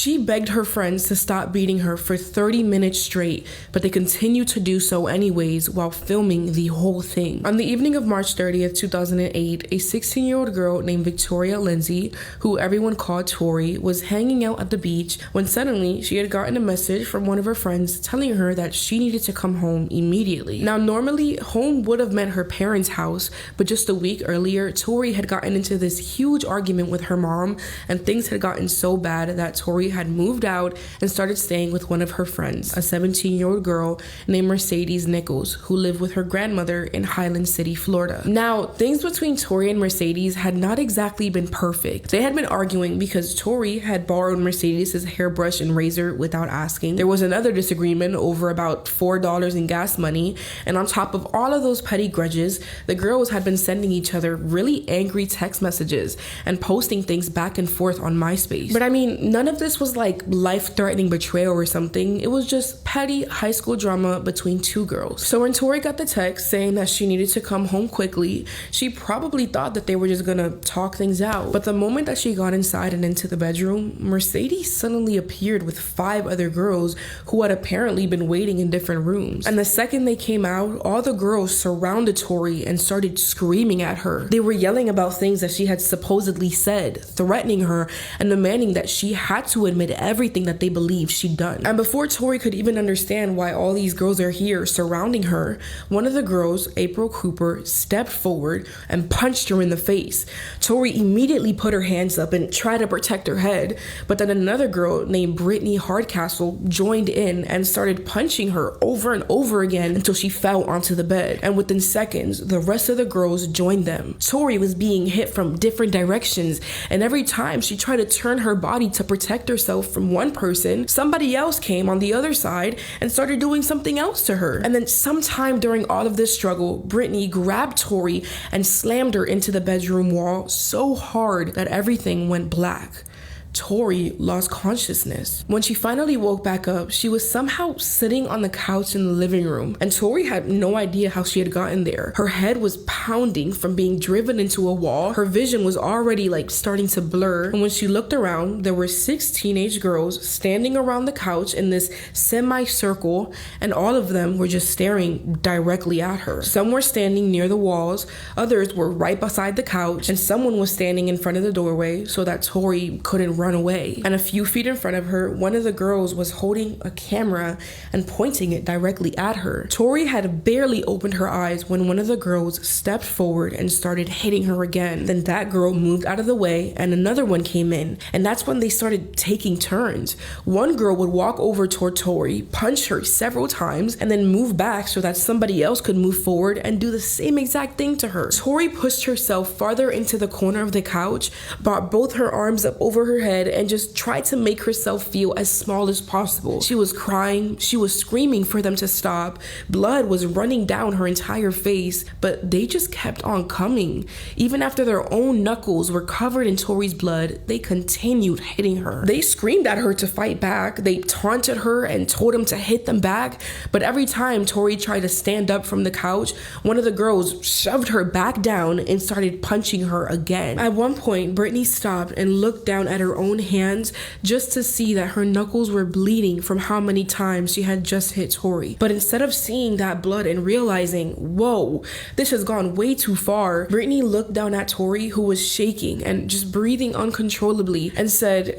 She begged her friends to stop beating her for 30 minutes straight, but they continued to do so anyways while filming the whole thing. On the evening of March 30th, 2008, a 16-year-old girl named Victoria Lindsay, who everyone called Tori, was hanging out at the beach when suddenly she had gotten a message from one of her friends telling her that she needed to come home immediately. Now, normally, home would have meant her parents' house, but just a week earlier, Tori had gotten into this huge argument with her mom, and things had gotten so bad that Tori had moved out and started staying with one of her friends, a 17-year-old girl named Mercedes Nichols, who lived with her grandmother in Highland City, Florida. Now, things between Tori and Mercedes had not exactly been perfect. They had been arguing because Tori had borrowed Mercedes' hairbrush and razor without asking. There was another disagreement over about $4 in gas money, and on top of all of those petty grudges, the girls had been sending each other really angry text messages and posting things back and forth on MySpace. But I mean, none of this was like life-threatening betrayal or something. It was just petty high school drama between two girls. So when Tori got the text saying that she needed to come home quickly, she probably thought that they were just gonna talk things out. But the moment that she got inside and into the bedroom, Mercedes suddenly appeared with 5 other girls who had apparently been waiting in different rooms. And the second they came out, all the girls surrounded Tori and started screaming at her. They were yelling about things that she had supposedly said, threatening her and demanding that she had to admit everything that they believed she'd done. And before Tori could even understand why all these girls are here surrounding her, one of the girls, April Cooper, stepped forward and punched her in the face. Tori immediately put her hands up and tried to protect her head, but then another girl named Brittany Hardcastle joined in and started punching her over and over again until she fell onto the bed. And within seconds, the rest of the girls joined them. Tori was being hit from different directions, and every time she tried to turn her body to protect herself from one person, somebody else came on the other side and started doing something else to her. And then sometime during all of this struggle, Brittany grabbed Tori and slammed her into the bedroom wall so hard that everything went black. Tori lost consciousness. When she finally woke back up, she was somehow sitting on the couch in the living room, and Tori had no idea how she had gotten there. Her head was pounding from being driven into a wall. Her vision was already starting to blur, and when she looked around, there were 6 teenage girls standing around the couch in this semi-circle, and all of them were just staring directly at her. Some were standing near the walls, others were right beside the couch, and someone was standing in front of the doorway so that Tori couldn't run away. And a few feet in front of her, one of the girls was holding a camera and pointing it directly at her. Tori had barely opened her eyes when one of the girls stepped forward and started hitting her again. Then that girl moved out of the way and another one came in, and that's when they started taking turns. One girl would walk over toward Tori, punch her several times, and then move back so that somebody else could move forward and do the same exact thing to her. Tori pushed herself farther into the corner of the couch, brought both her arms up over her head, and just tried to make herself feel as small as possible. She was crying, she was screaming for them to stop. Blood was running down her entire face, but they just kept on coming. Even after their own knuckles were covered in Tori's blood, they continued hitting her. They screamed at her to fight back. They taunted her and told them to hit them back, but every time Tori tried to stand up from the couch, one of the girls shoved her back down and started punching her again. At one point, Brittany stopped and looked down at her own hands just to see that her knuckles were bleeding from how many times she had just hit Tori. But instead of seeing that blood and realizing, whoa, this has gone way too far, Brittany looked down at Tori, who was shaking and just breathing uncontrollably, and said,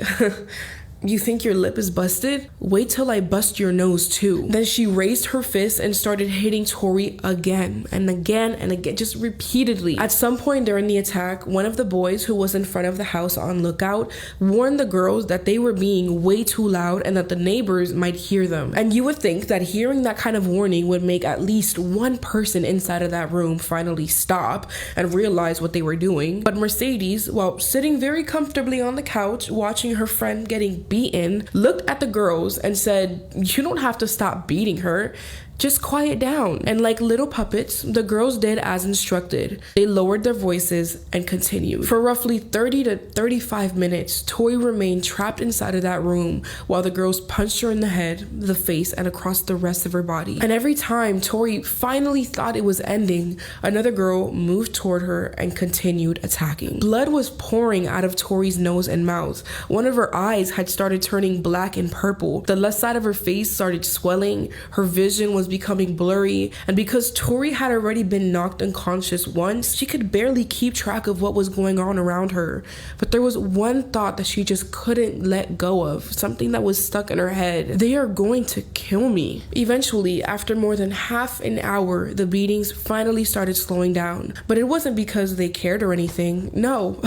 "You think your lip is busted? Wait till I bust your nose too." Then she raised her fist and started hitting Tori again and again and again, just repeatedly. At some point during the attack, one of the boys who was in front of the house on lookout warned the girls that they were being way too loud and that the neighbors might hear them. And you would think that hearing that kind of warning would make at least one person inside of that room finally stop and realize what they were doing. But Mercedes, while sitting very comfortably on the couch watching her friend getting beaten, looked at the girls and said, "You don't have to stop beating her. just quiet down. And like little puppets, the girls did as instructed. They lowered their voices and continued. For roughly 30 to 35 minutes, Tori remained trapped inside of that room while the girls punched her in the head, the face, and across the rest of her body. And every time Tori finally thought it was ending, another girl moved toward her and continued attacking. Blood was pouring out of Tori's nose and mouth. One of her eyes had started turning black and purple. The left side of her face started swelling. Her vision was becoming blurry. And because Tori had already been knocked unconscious once, she could barely keep track of what was going on around her. But there was one thought that she just couldn't let go of, something that was stuck in her head. They are going to kill me. Eventually, after more than half an hour, the beatings finally started slowing down. But it wasn't because they cared or anything. No.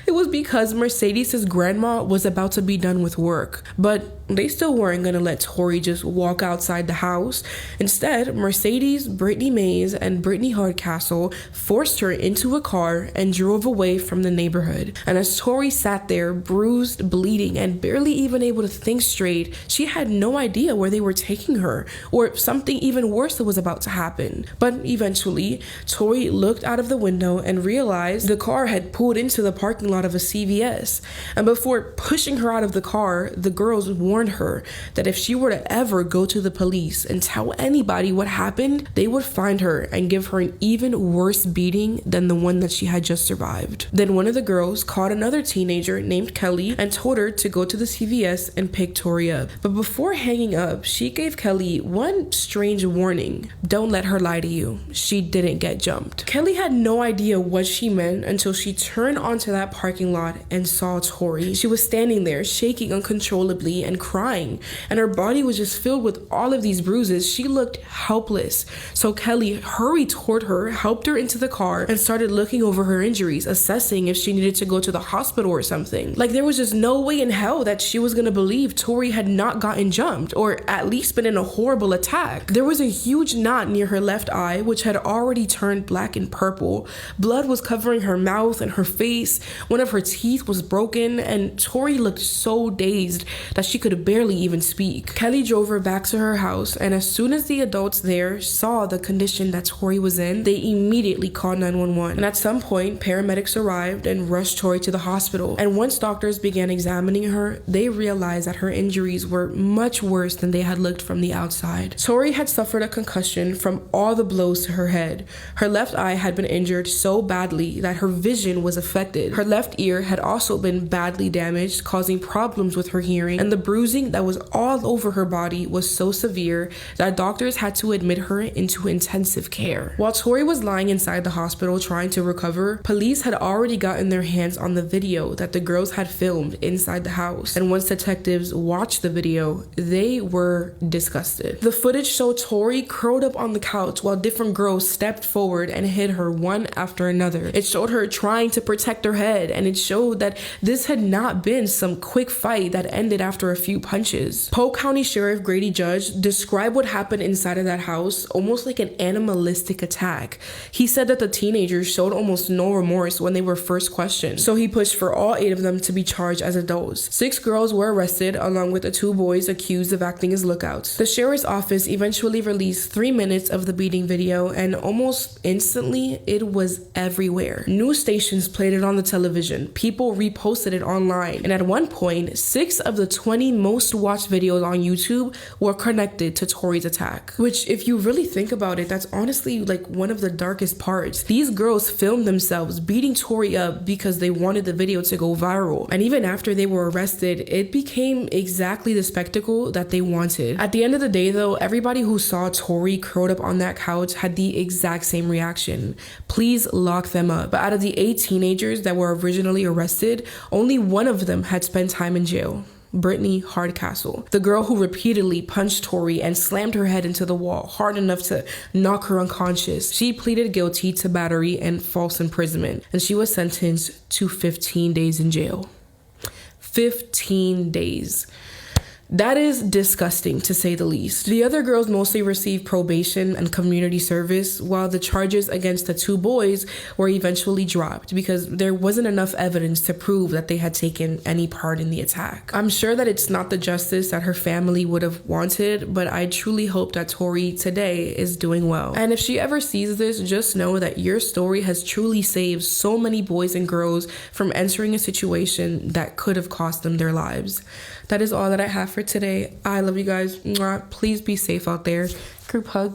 It was because Mercedes' grandma was about to be done with work, but they still weren't going to let Tori just walk outside the house. Instead, Mercedes, Brittany Mays, and Brittany Hardcastle forced her into a car and drove away from the neighborhood. And as Tori sat there, bruised, bleeding, and barely even able to think straight, she had no idea where they were taking her, or if something even worse was about to happen. But eventually, Tori looked out of the window and realized the car had pulled into the parking lot of a CVS. And before pushing her out of the car, the girls warned her that if she were to ever go to the police and tell anybody what happened, they would find her and give her an even worse beating than the one that she had just survived. Then one of the girls called another teenager named Kelly and told her to go to the CVS and pick Tori up. But before hanging up, she gave Kelly one strange warning. Don't let her lie to you. She didn't get jumped. Kelly had no idea what she meant until she turned onto that parking lot and saw Tori. She was standing there shaking uncontrollably and crying, and her body was just filled with all of these bruises. She looked helpless. So Kelly hurried toward her, helped her into the car, and started looking over her injuries, assessing if she needed to go to the hospital or something. Like there was just no way in hell that she was gonna believe Tori had not gotten jumped, or at least been in a horrible attack. There was a huge knot near her left eye, which had already turned black and purple. Blood was covering her mouth and her face. One of her teeth was broken, and Tori looked so dazed that she could barely even speak. Kelly drove her back to her house, and as soon as the adults there saw the condition that Tori was in, they immediately called 911. And at some point, paramedics arrived and rushed Tori to the hospital. And once doctors began examining her, they realized that her injuries were much worse than they had looked from the outside. Tori had suffered a concussion from all the blows to her head. Her left eye had been injured so badly that her vision was affected. Her left ear had also been badly damaged, causing problems with her hearing, and the bruising that was all over her body was so severe that doctors had to admit her into intensive care. While Tori was lying inside the hospital trying to recover, police had already gotten their hands on the video that the girls had filmed inside the house. And once detectives watched the video, they were disgusted. The footage showed Tori curled up on the couch while different girls stepped forward and hit her one after another. It showed her trying to protect her head, and it showed that this had not been some quick fight that ended after a few punches. Polk County Sheriff Grady Judge described what happened inside of that house almost like an animalistic attack. He said that the teenagers showed almost no remorse when they were first questioned, so he pushed for all 8 of them to be charged as adults. 6 girls were arrested along with the 2 boys accused of acting as lookouts. The sheriff's office eventually released 3 minutes of the beating video, and almost instantly it was everywhere. News stations played it on the television, people reposted it online, and at one point 6 of the 20 most watched videos on YouTube were connected to Tori's attack. Which, if you really think about it, that's honestly like one of the darkest parts. These girls filmed themselves beating Tori up because they wanted the video to go viral. And even after they were arrested, it became exactly the spectacle that they wanted. At the end of the day though, everybody who saw Tori curled up on that couch had the exact same reaction. Please lock them up. But out of the 8 teenagers that were originally arrested, only one of them had spent time in jail. Brittany Hardcastle, the girl who repeatedly punched Tori and slammed her head into the wall hard enough to knock her unconscious. She pleaded guilty to battery and false imprisonment, and she was sentenced to 15 days in jail. 15 days. That is disgusting, to say the least. The other girls mostly received probation and community service, while the charges against the 2 boys were eventually dropped because there wasn't enough evidence to prove that they had taken any part in the attack. I'm sure that it's not the justice that her family would have wanted, but I truly hope that Tori today is doing well. And if she ever sees this, just know that your story has truly saved so many boys and girls from entering a situation that could have cost them their lives. That is all that I have for today. I love you guys. Mwah. Please be safe out there. Group hug.